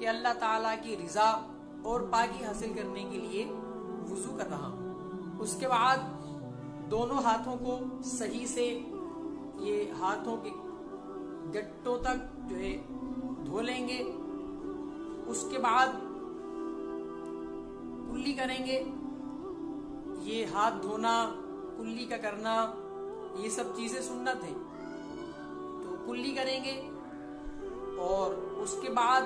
کہ اللہ تعالیٰ کی رضا اور پاکی حاصل کرنے کے لیے وضو کر رہا ہوں۔ اس کے بعد دونوں ہاتھوں کو صحیح سے یہ ہاتھوں کے گٹوں تک جو ہے دھو لیں گے۔ اس کے بعد کلی کریں گے۔ یہ ہاتھ دھونا، کلی کا کرنا، یہ سب چیزیں سنت ہیں، تو کلی کریں گے اور اس کے بعد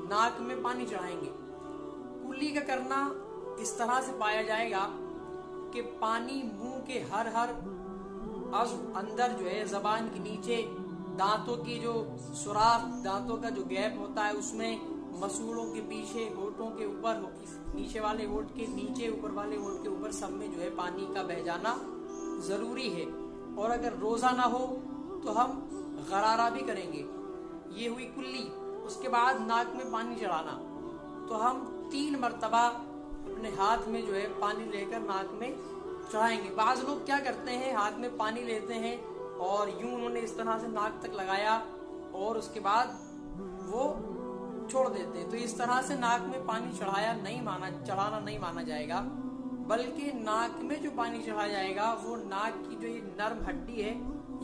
ناک میں پانی چڑھائیں گے۔ کلی کا کرنا اس طرح سے پایا جائے گا کہ پانی منہ کے ہر عضو اندر جو ہے زبان کے نیچے، دانتوں کی جو سوراخ، دانتوں کا جو گیپ ہوتا ہے اس میں، مسوڑوں کے پیچھے، ہونٹوں کے اوپر، نیچے والے ہونٹ کے نیچے، اوپر والے ہونٹ کے اوپر، سب میں جو ہے پانی کا بہ جانا ضروری ہے۔ اور اگر روزہ نہ ہو تو ہم غرارہ بھی کریں گے۔ یہ ہوئی کلی۔ اس کے بعد ناک میں پانی چڑھانا، تو ہم 3 مرتبہ اپنے ہاتھ میں جو ہے پانی لے کر ناک میں چڑھائیں گے۔ بعض لوگ کیا کرتے ہیں، ہاتھ میں پانی لیتے ہیں اور یوں انہوں نے اس طرح سے ناک تک لگایا اور اس کے بعد وہ چھوڑ دیتے ہیں، تو اس طرح سے ناک میں پانی چڑھانا نہیں مانا جائے گا، بلکہ ناک میں جو پانی چڑھایا جائے گا وہ ناک کی جو یہ نرم ہڈی ہے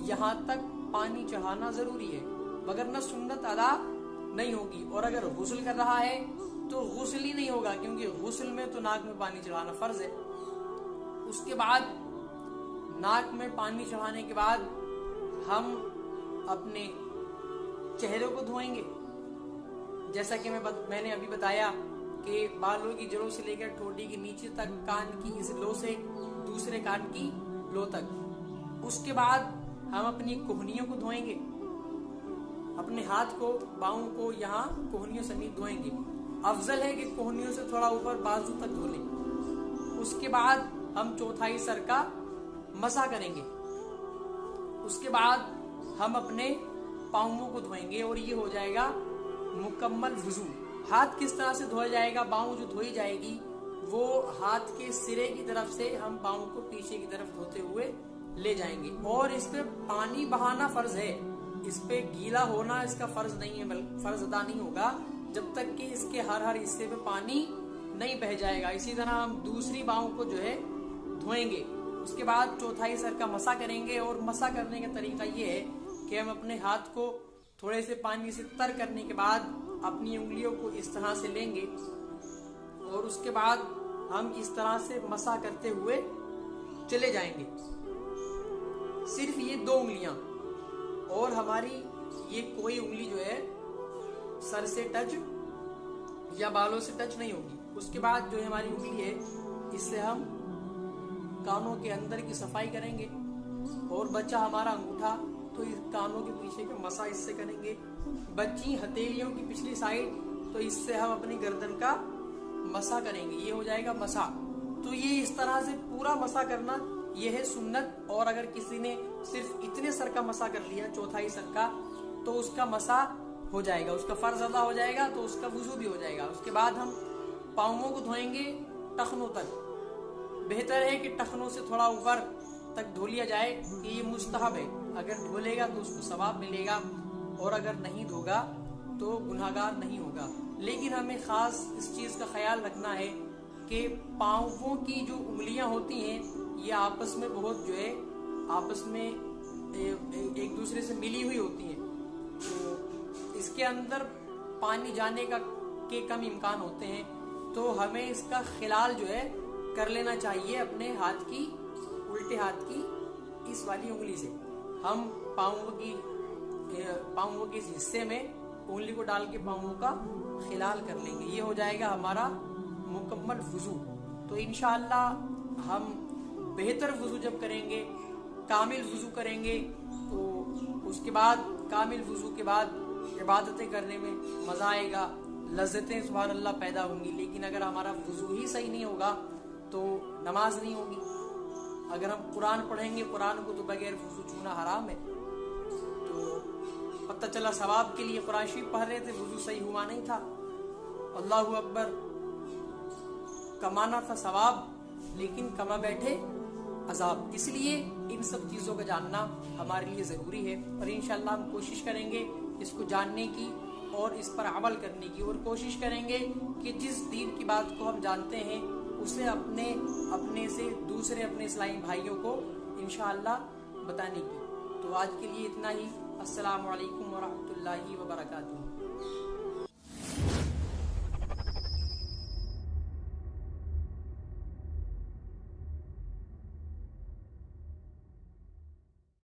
یہاں تک پانی چڑھانا ضروری ہے، وگرنہ سنت ادا نہیں ہوگی۔ اور اگر غسل کر رہا ہے تو غسل ہی نہیں ہوگا، کیونکہ غسل میں تو ناک میں پانی چڑھانا فرض ہے۔ اس کے بعد ناک میں پانی چڑھانے کے بعد ہم اپنے چہرے کو دھوئیں گے، جیسا کہ میں نے ابھی بتایا کہ بالوں کی جڑوں سے لے کر ٹھوڈی کے نیچے تک، کان کی اس لو سے دوسرے کان کی لو تک۔ اس کے بعد ہم اپنی کوہنیوں کو دھوئیں گے، اپنے ہاتھ کو، باؤں کو یہاں کوہنیوں سمیت دھوئیں گے۔ افضل ہے کہ کوہنیوں سے تھوڑا اوپر بازو تک دھو لیں۔ اس کے بعد ہم چوتھائی سر کا مسح کریں گے۔ اس کے بعد ہم اپنے پاؤں کو دھوئیں گے اور یہ ہو جائے گا مکمل وضو۔ ہاتھ کس طرح سے دھویا جائے گا؟ باؤں جو دھوئی جائے گی وہ ہاتھ کے سرے کی طرف سے ہم پاؤں کو پیچھے کی طرف دھوتے ہوئے لے جائیں گے، اور اس پہ پانی بہانا فرض ہے، اس پہ گیلا ہونا اس کا فرض نہیں ہے، فرض ادا نہیں ہوگا جب تک کہ اس کے ہر حصے پہ پانی نہیں بہ جائے گا۔ اسی طرح ہم دوسری باؤں کو جو ہے دھوئیں گے۔ اس کے بعد چوتھائی سر کا مسح کریں گے، اور مسح کرنے کا طریقہ یہ ہے کہ ہم اپنے ہاتھ کو تھوڑے سے پانی سے تر کرنے کے بعد اپنی انگلیوں کو اس طرح سے لیں گے، اور اس کے بعد ہم اس طرح سے مسح کرتے ہوئے چلے جائیں گے۔ صرف یہ 2 انگلیاں، اور ہماری یہ کوئی انگلی جو ہے سر سے ٹچ یا بالوں سے ٹچ نہیں ہوگی۔ اس کے بعد جو ہماری انگلی ہے اس سے ہم کانوں کے اندر کی صفائی کریں گے، اور بچہ ہمارا انگوٹھا تو اس کانوں کے پیچھے کا مسح اس سے کریں گے، بچی ہتھیلیوں کی پچھلی سائڈ تو اس سے ہم اپنی گردن کا مسح کریں گے، یہ ہو جائے گا مسح۔ تو یہ اس طرح سے پورا مسح کرنا یہ ہے سنت، اور اگر کسی نے صرف اتنے سر کا مسح کر لیا، چوتھائی سر کا، تو اس کا مسح ہو جائے گا، اس کا فرض ادا ہو جائے گا، تو اس کا وضو بھی ہو جائے گا۔ اس کے بعد ہم پاؤں کو دھوئیں گے ٹخنوں تک۔ بہتر ہے کہ ٹخنوں سے تھوڑا اوپر تک دھو لیا جائے، کہ یہ مستحب ہے، اگر دھو لے گا تو اس کو ثواب ملے گا، اور اگر نہیں دھوگا تو گناہگار نہیں ہوگا۔ لیکن ہمیں خاص اس چیز کا خیال رکھنا ہے کہ پاؤں کی جو انگلیاں ہوتی ہیں یہ آپس میں بہت جو ہے آپس میں ایک دوسرے سے ملی ہوئی ہوتی ہیں، تو اس کے اندر پانی جانے کے کم امکان ہوتے ہیں، تو ہمیں اس کا خلال جو ہے کر لینا چاہیے اپنے ہاتھ کی، الٹے ہاتھ کی اس والی انگلی سے۔ ہم پاؤں کے اس حصے میں انگلی کو ڈال کے پاؤں کا خلال کر لیں گے، یہ ہو جائے گا ہمارا مکمل وضو۔ تو انشاءاللہ ہم بہتر وضو جب کریں گے، کامل وضو کریں گے، تو اس کے بعد کامل وضو کے بعد عبادتیں کرنے میں مزہ آئے گا، لذتیں سبحان اللہ پیدا ہوں گی۔ لیکن اگر ہمارا وضو ہی صحیح نہیں ہوگا تو نماز نہیں ہوگی۔ اگر ہم قرآن پڑھیں گے، قرآن کو تو بغیر وضو چھونا حرام ہے، تو پتہ چلا ثواب کے لیے قرآن شریف پڑھ رہے تھے، وضو صحیح ہوا نہیں تھا، اللہ اکبر کمانا تھا ثواب، لیکن کما بیٹھے عذاب۔ اس لیے ان سب چیزوں کا جاننا ہمارے لیے ضروری ہے، اور انشاءاللہ ہم کوشش کریں گے اس کو جاننے کی اور اس پر عمل کرنے کی، اور کوشش کریں گے کہ جس دین کی بات کو ہم جانتے ہیں اسے اپنے سے دوسرے اپنے اسلامی بھائیوں کو انشاءاللہ بتانے کی۔ تو آج کے لیے اتنا ہی۔ السلام علیکم ورحمۃ اللہ وبرکاتہ۔